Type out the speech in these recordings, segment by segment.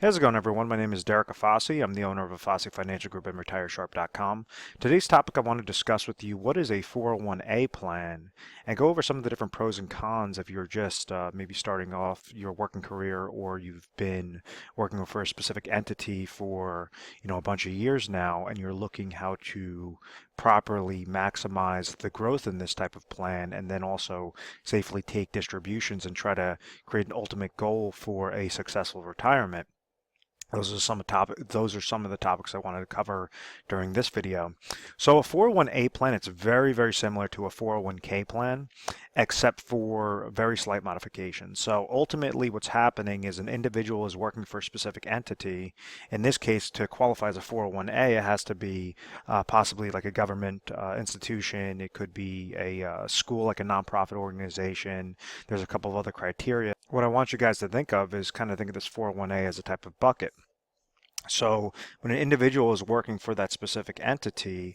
How's it going, everyone? My name is Derek Afasi. I'm the owner of Afasi Financial Group and RetireSharp.com. Today's topic, I want to discuss with you what is a 401a plan and go over some of the different pros and cons if you're just maybe starting off your working career, or you've been working for a specific entity for a bunch of years now, and you're looking how to properly maximize the growth in this type of plan, and then also safely take distributions and try to create an ultimate goal for a successful retirement. Those are some of the topics I wanted to cover during this video. So a 401a plan, it's very, very similar to a 401k plan, except for very slight modifications. So ultimately what's happening is an individual is working for a specific entity. In this case, to qualify as a 401a, it has to be possibly like a government institution. It could be a school, like a nonprofit organization. There's a couple of other criteria. What I want you guys to think of is kind of think of this 401a as a type of bucket. So when an individual is working for that specific entity,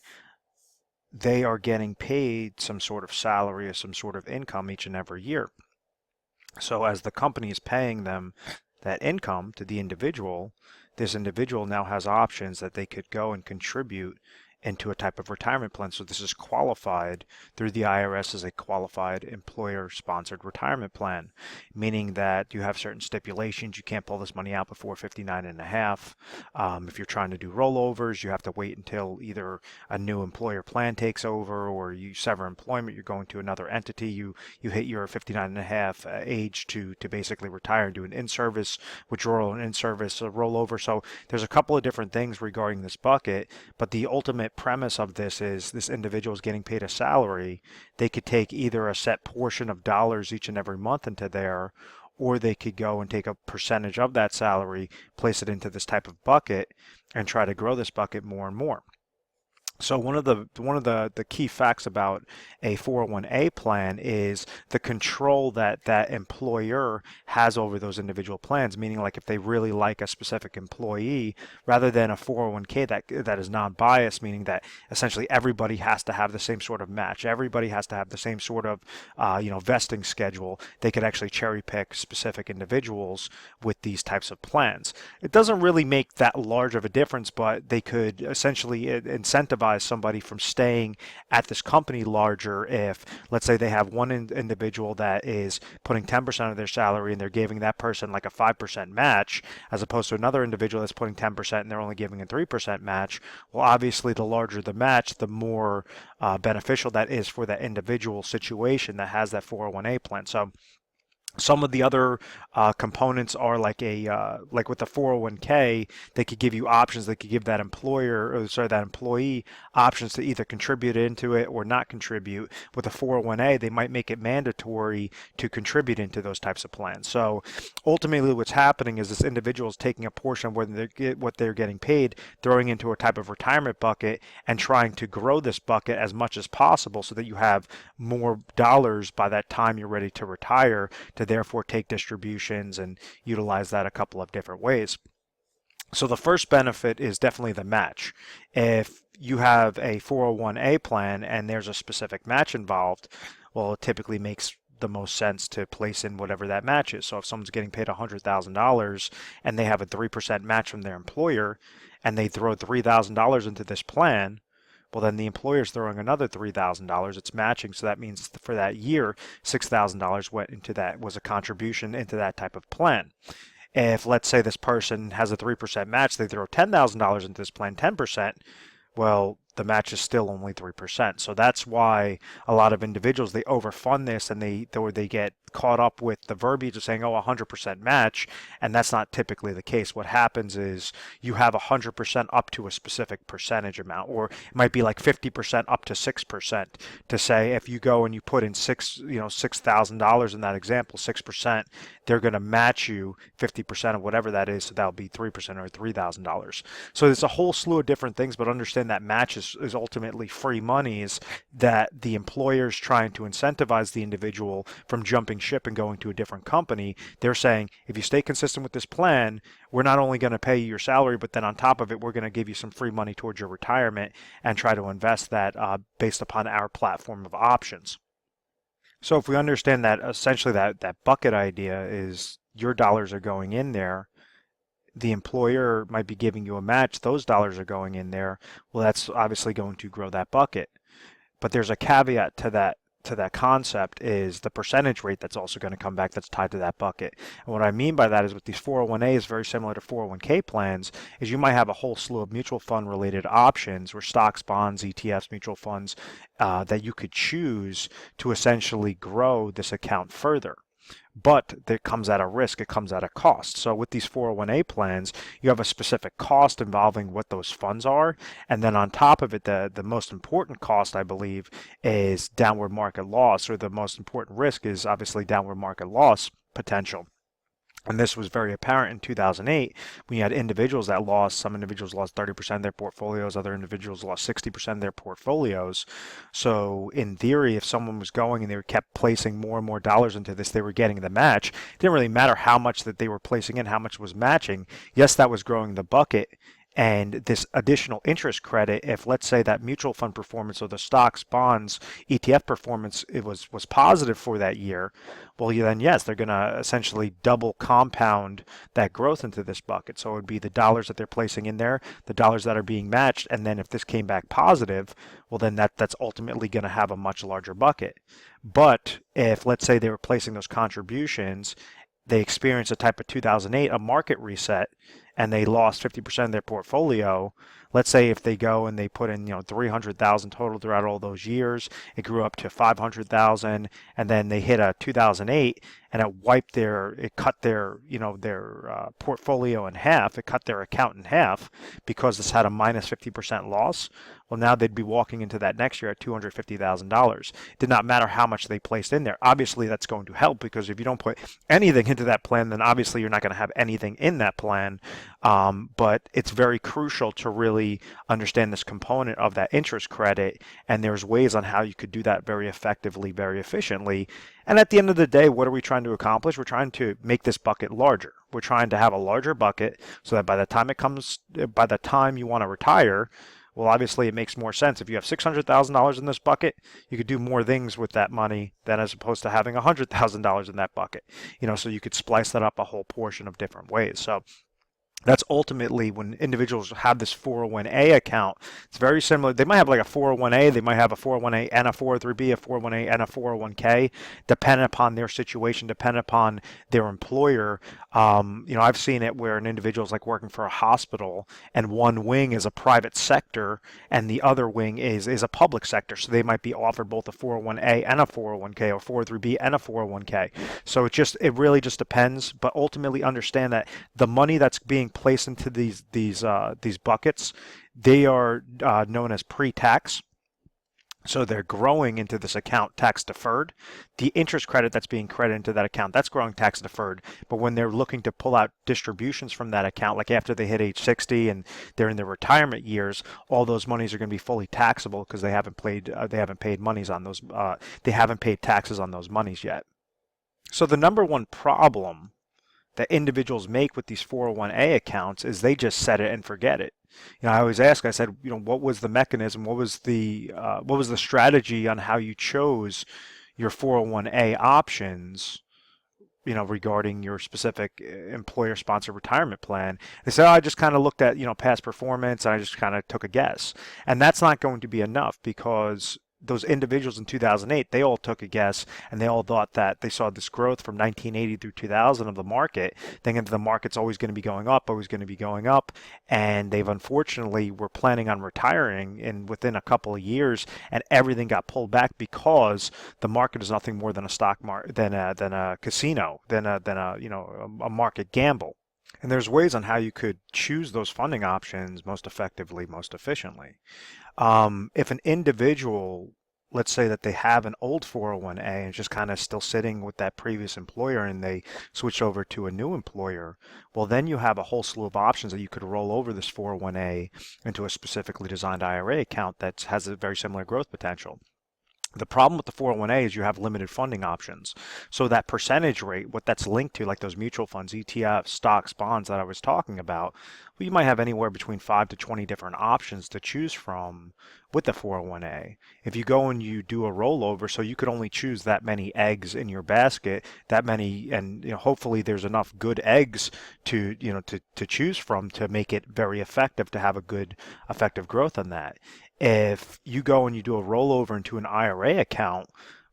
they are getting paid some sort of salary or some sort of income each and every year. So as the company is paying them that income to the individual, this individual now has options that they could go and contribute into a type of retirement plan. So this is qualified through the IRS as a qualified employer-sponsored retirement plan, meaning that you have certain stipulations. You can't pull this money out before 59 and a half. If you're trying to do rollovers, you have to wait until either a new employer plan takes over or you sever employment, you're going to another entity, you hit your 59 and a half age to basically retire and do an in-service withdrawal and in-service rollover. So there's a couple of different things regarding this bucket, but the ultimate premise of this is this individual is getting paid a salary. They could take either a set portion of dollars each and every month into there, or they could go and take a percentage of that salary, place it into this type of bucket, and try to grow this bucket more and more. So one of the key facts about a 401a plan is the control that that employer has over those individual plans, meaning like if they really like a specific employee, rather than a 401k that is non-biased, meaning that essentially everybody has to have the same sort of match, everybody has to have the same sort of vesting schedule. They could actually cherry pick specific individuals with these types of plans. It doesn't really make that large of a difference, but they could essentially incentivize somebody from staying at this company larger if, let's say, they have one individual that is putting 10% of their salary and they're giving that person like a 5% match, as opposed to another individual that's putting 10% and they're only giving a 3% match. Well, obviously, the larger the match, the more beneficial that is for that individual situation that has that 401a plan. So some of the other components are like like with the 401k, they could give you options. They could give that that employee options to either contribute into it or not contribute. With a 401a, they might make it mandatory to contribute into those types of plans. So ultimately, what's happening is this individual is taking a portion of what they're getting paid, throwing into a type of retirement bucket, and trying to grow this bucket as much as possible so that you have more dollars by that time you're ready to retire, to therefore take distributions and utilize that a couple of different ways. So the first benefit is definitely the match. If you have a 401a plan and there's a specific match involved, well, it typically makes the most sense to place in whatever that match is. So if someone's getting paid $100,000 and they have a 3% match from their employer and they throw $3,000 into this plan, well, then the employer's throwing another $3,000. It's matching, so that means for that year, $6,000 went into that, was a contribution into that type of plan. If, let's say, this person has a 3% match, they throw $10,000 into this plan, 10%, well, the match is still only 3%. So that's why a lot of individuals, they overfund this and they get caught up with the verbiage of saying, oh, 100% match, and that's not typically the case. What happens is you have 100% up to a specific percentage amount, or it might be like 50% up to 6%, to say if you go and you put in $6,000 in that example, 6%, they're going to match you 50% of whatever that is, so that'll be 3% or $3,000. So there's a whole slew of different things, but understand that match is ultimately free monies that the employer is trying to incentivize the individual from jumping ship and going to a different company. They're saying, if you stay consistent with this plan, we're not only going to pay you your salary, but then on top of it, we're going to give you some free money towards your retirement and try to invest that based upon our platform of options. So if we understand that essentially that bucket idea is your dollars are going in there, the employer might be giving you a match, those dollars are going in there. Well, that's obviously going to grow that bucket. But there's a caveat to that concept is the percentage rate that's also going to come back that's tied to that bucket. And what I mean by that is with these 401as, very similar to 401k plans, is you might have a whole slew of mutual fund related options or stocks, bonds, ETFs, mutual funds that you could choose to essentially grow this account further. But that comes at a risk, it comes at a cost. So with these 401a plans, you have a specific cost involving what those funds are. And then on top of it, the most important cost, I believe, is downward market loss, or the most important risk is obviously downward market loss potential. And this was very apparent in 2008 when you had individuals that lost, some individuals lost 30% of their portfolios, other individuals lost 60% of their portfolios. So in theory, if someone was going and they kept placing more and more dollars into this, they were getting the match. It didn't really matter how much that they were placing in, how much was matching. Yes, that was growing the bucket. And this additional interest credit, if let's say that mutual fund performance or the stocks, bonds, ETF performance it was positive for that year, well, then yes, they're going to essentially double compound that growth into this bucket. So it would be the dollars that they're placing in there, the dollars that are being matched, and then if this came back positive, well, then that's ultimately going to have a much larger bucket. But if let's say they were placing those contributions, they experienced a type of 2008, a market reset, and they lost 50% of their portfolio. Let's say if they go and they put in, 300,000 total throughout all those years, it grew up to 500,000, and then they hit a 2008, and it cut their, their portfolio in half. It cut their account in half because this had a minus 50% loss. Well, now they'd be walking into that next year at $250,000. It did not matter how much they placed in there. Obviously, that's going to help because if you don't put anything into that plan, then obviously you're not going to have anything in that plan. But it's very crucial to really understand this component of that interest credit, and there's ways on how you could do that very effectively, very efficiently. And at the end of the day, what are we trying to accomplish? We're trying to make this bucket larger. We're trying to have a larger bucket so that by the time you want to retire, well, obviously it makes more sense. If you have $600,000 in this bucket, you could do more things with that money than as opposed to having $100,000 in that bucket. So you could splice that up a whole portion of different ways. So that's ultimately when individuals have this 401a account. It's very similar. They might have like a 401a, they might have a 401a and a 403b, a 401a and a 401k, depending upon their situation, depending upon their employer. I've seen it where an individual is like working for a hospital and one wing is a private sector and the other wing is a public sector. So they might be offered both a 401a and a 401k or 403b and a 401k. So it really just depends, but ultimately understand that the money that's being placed into these buckets, they are known as pre-tax. So they're growing into this account tax deferred. The interest credit that's being credited into that account, that's growing tax deferred. But when they're looking to pull out distributions from that account, like after they hit age 60 and they're in their retirement years, all those monies are going to be fully taxable because they haven't paid monies on those. They haven't paid taxes on those monies yet. So the number one problem that individuals make with these 401a accounts is they just set it and forget it. I always ask, I said, what was the mechanism? What was the strategy on how you chose your 401a options, regarding your specific employer-sponsored retirement plan? They said, I just kind of looked at, past performance and I just kind of took a guess. And that's not going to be enough because those individuals in 2008, they all took a guess and they all thought that they saw this growth from 1980 through 2000 of the market, thinking that the market's always going to be going up, and they've unfortunately were planning on retiring within a couple of years, and everything got pulled back because the market is nothing more than a stock market, than a casino, than a market gamble. And there's ways on how you could choose those funding options most effectively, most efficiently. If an individual, let's say that they have an old 401a and just kind of still sitting with that previous employer and they switch over to a new employer, well, then you have a whole slew of options that you could roll over this 401a into a specifically designed IRA account that has a very similar growth potential. The problem with the 401a is you have limited funding options. So that percentage rate, what that's linked to, like those mutual funds, ETFs, stocks, bonds that I was talking about, well, you might have anywhere between 5 to 20 different options to choose from, with the 401a. If you go and you do a rollover, so you could only choose that many eggs in your basket, that many, and hopefully there's enough good eggs to to choose from to make it very effective, to have a good effective growth on that. If you go and you do a rollover into an IRA account,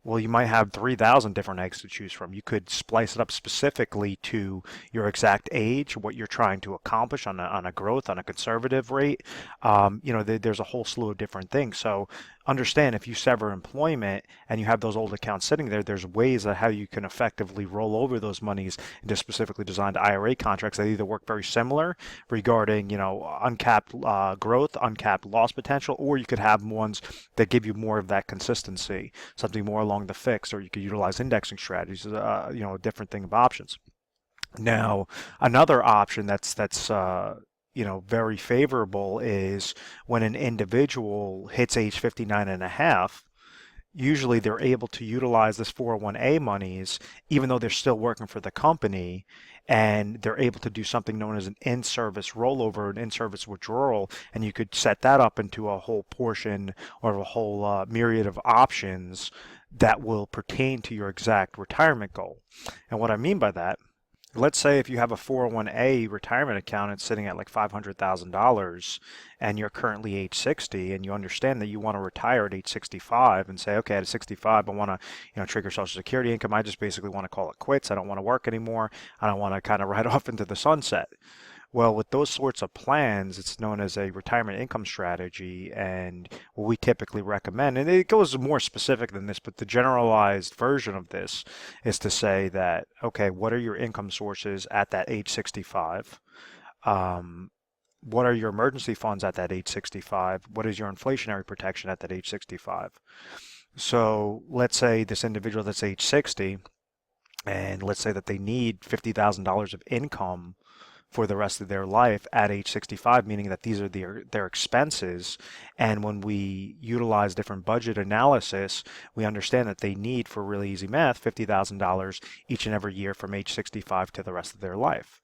well, you might have 3,000 different eggs to choose from. You could splice it up specifically to your exact age, what you're trying to accomplish on a growth, on a conservative rate. There's a whole slew of different things. So understand, if you sever employment and you have those old accounts sitting there, there's ways that how you can effectively roll over those monies into specifically designed IRA contracts that either work very similar regarding, uncapped growth, uncapped loss potential, or you could have ones that give you more of that consistency, something more along the fixed, or you could utilize indexing strategies, a different thing of options. Now, another option that's very favorable is when an individual hits age 59 and a half. Usually they're able to utilize this 401a monies even though they're still working for the company, and they're able to do something known as an in-service rollover, an in-service withdrawal, and you could set that up into a whole portion or a whole myriad of options that will pertain to your exact retirement goal. And what I mean by that, let's say if you have a 401a retirement account, it's sitting at like $500,000, and you're currently age 60, and you understand that you want to retire at age 65 and say, okay, at 65, I want to, trigger Social Security income. I just basically want to call it quits. I don't want to work anymore. I don't want to kind of ride off into the sunset. Well, with those sorts of plans, it's known as a retirement income strategy, and what we typically recommend, and it goes more specific than this, but the generalized version of this is to say that, okay, what are your income sources at that age 65? What are your emergency funds at that age 65? What is your inflationary protection at that age 65? So let's say this individual that's age 60, and let's say that they need $50,000 of income for the rest of their life at age 65, meaning that these are their expenses. And when we utilize different budget analysis, we understand that they need, for really easy math, $50,000 each and every year from age 65 to the rest of their life.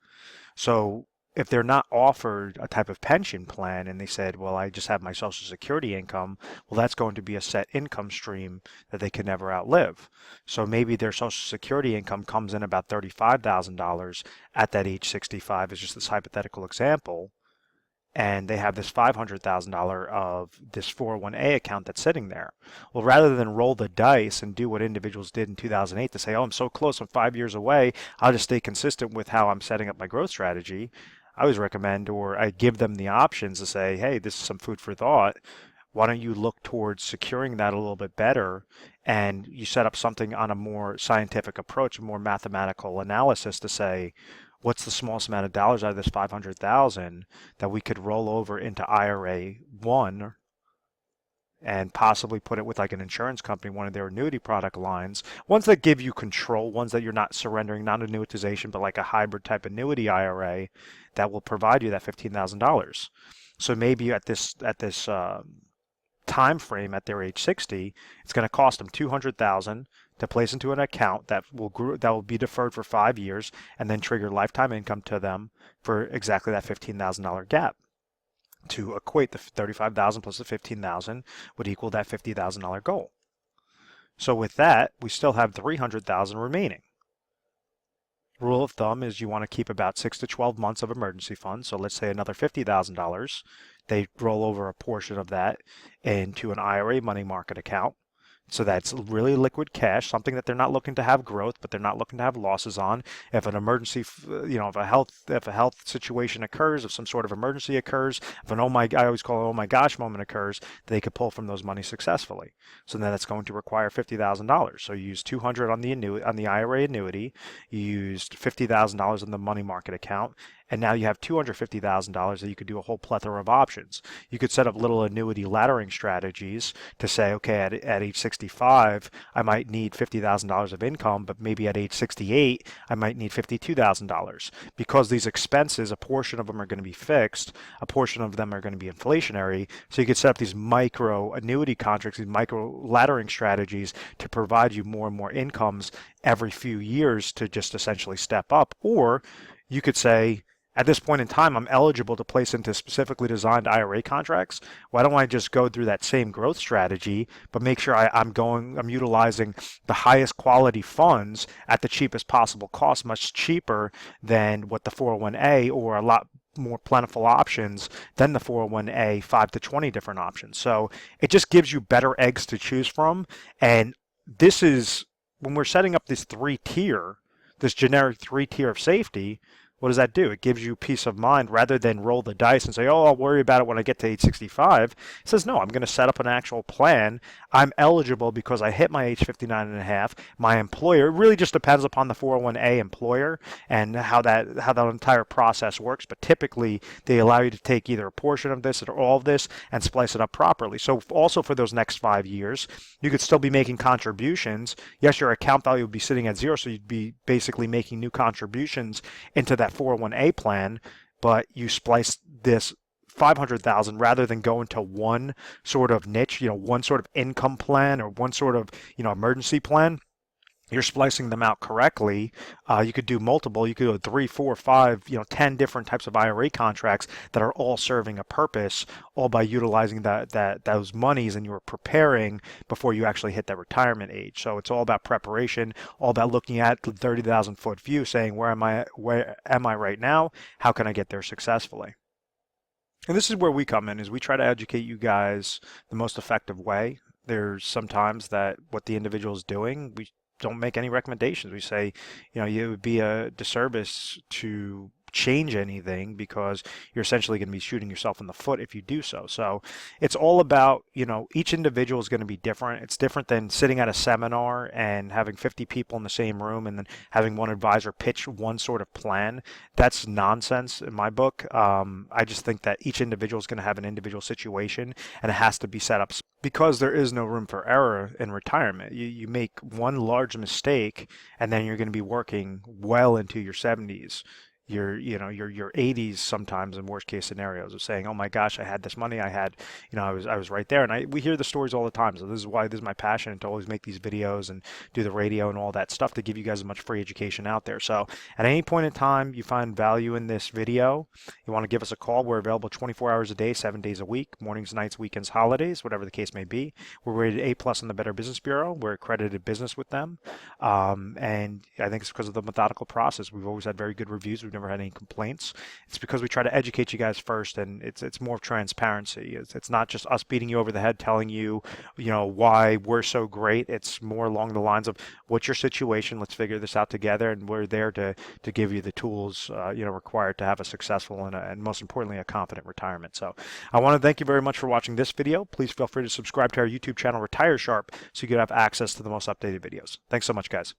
So if they're not offered a type of pension plan and they said, well, I just have my Social Security income, well, that's going to be a set income stream that they can never outlive. So maybe their Social Security income comes in about $35,000 at that age 65, is just this hypothetical example, and they have this $500,000 of this 401a account that's sitting there. Well, rather than roll the dice and do what individuals did in 2008 to say, oh, I'm so close, I'm 5 years away, I'll just stay consistent with how I'm setting up my growth strategy, I always recommend, or I give them the options to say, hey, this is some food for thought. Why don't you look towards securing that a little bit better, and you set up something on a more scientific approach, a more mathematical analysis to say, what's the smallest amount of dollars out of this 500,000 that we could roll over into IRA 1 and possibly put it with like an insurance company, one of their annuity product lines, ones that give you control, ones that you're not surrendering, not annuitization, but like a hybrid type annuity IRA that will provide you that $15,000. So maybe at this time frame at their age 60, it's going to cost them $200,000 to place into an account that will be deferred for 5 years and then trigger lifetime income to them for exactly that $15,000 gap. To equate, the $35,000 plus the $15,000 would equal that $50,000 goal. So with that, we still have $300,000 remaining. Rule of thumb is you want to keep about 6 to 12 months of emergency funds. So let's say another $50,000. They roll over a portion of that into an IRA money market account. So that's really liquid cash, something that they're not looking to have growth, but they're not looking to have losses on. If an emergency, if a health situation occurs, if some sort of emergency occurs, if an I always call it oh my gosh moment occurs, they could pull from those money successfully. So then that's going to require $50,000. So you use $200 on the IRA annuity, you used $50,000 in the money market account, and now you have $250,000 that you could do a whole plethora of options. You could set up little annuity laddering strategies to say, okay, at age 65, I might need $50,000 of income, but maybe at age 68, I might need $52,000. Because these expenses, a portion of them are going to be fixed, a portion of them are going to be inflationary, so you could set up these micro annuity contracts, these micro laddering strategies to provide you more and more incomes every few years to just essentially step up. Or you could say, at this point in time, I'm eligible to place into specifically designed IRA contracts. Why don't I just go through that same growth strategy, but make sure I'm utilizing the highest quality funds at the cheapest possible cost, much cheaper than what the 401A, or a lot more plentiful options than the 401A, 5 to 20 different options. So it just gives you better eggs to choose from. And this is when we're setting up this generic 3 tier of safety. What does that do? It gives you peace of mind rather than roll the dice and say, oh, I'll worry about it when I get to age 65. It says, no, I'm going to set up an actual plan. I'm eligible because I hit my age 59 and a half. My employer, it really just depends upon the 401A employer and how that entire process works. But typically, they allow you to take either a portion of this or all of this and splice it up properly. So also for those next 5 years, you could still be making contributions. Yes, your account value would be sitting at zero, so you'd be basically making new contributions into that 401A plan, but you splice this 500,000 rather than go into one sort of niche, one sort of income plan or one sort of, emergency plan. You're splicing them out correctly. You could do multiple. You could go 3, 4, 5, 10 different types of IRA contracts that are all serving a purpose, all by utilizing those monies, and you were preparing before you actually hit that retirement age. So it's all about preparation, all about looking at the 30,000-foot view, saying where am I right now? How can I get there successfully? And this is where we come in, is we try to educate you guys the most effective way. There's sometimes that what the individual is doing, we don't make any recommendations. We say, it would be a disservice to change anything because you're essentially going to be shooting yourself in the foot if you do so. So it's all about, each individual is going to be different. It's different than sitting at a seminar and having 50 people in the same room and then having one advisor pitch one sort of plan. That's nonsense in my book. I just think that each individual is going to have an individual situation, and it has to be set up because there is no room for error in retirement. You make one large mistake and then you're going to be working well into your 70s. Your 80s sometimes, in worst case scenarios, of saying, oh my gosh, I had this money, I was right there. And we hear the stories all the time. So this is my passion, to always make these videos and do the radio and all that stuff to give you guys as much free education out there. So at any point in time you find value in this video, you want to give us a call. We're available 24 hours a day, 7 days a week, mornings, nights, weekends, holidays, whatever the case may be. We're rated A+ in the Better Business Bureau. We're accredited business with them. And I think it's because of the methodical process. We've always had very good reviews. We've never had any complaints. It's because we try to educate you guys first, and it's more transparency. It's not just us beating you over the head telling you, why we're so great. It's more along the lines of, what's your situation? Let's figure this out together, and we're there to give you the tools required to have a successful and most importantly, a confident retirement. So I want to thank you very much for watching this video. Please feel free to subscribe to our YouTube channel, Retire Sharp, so you can have access to the most updated videos. Thanks so much, guys.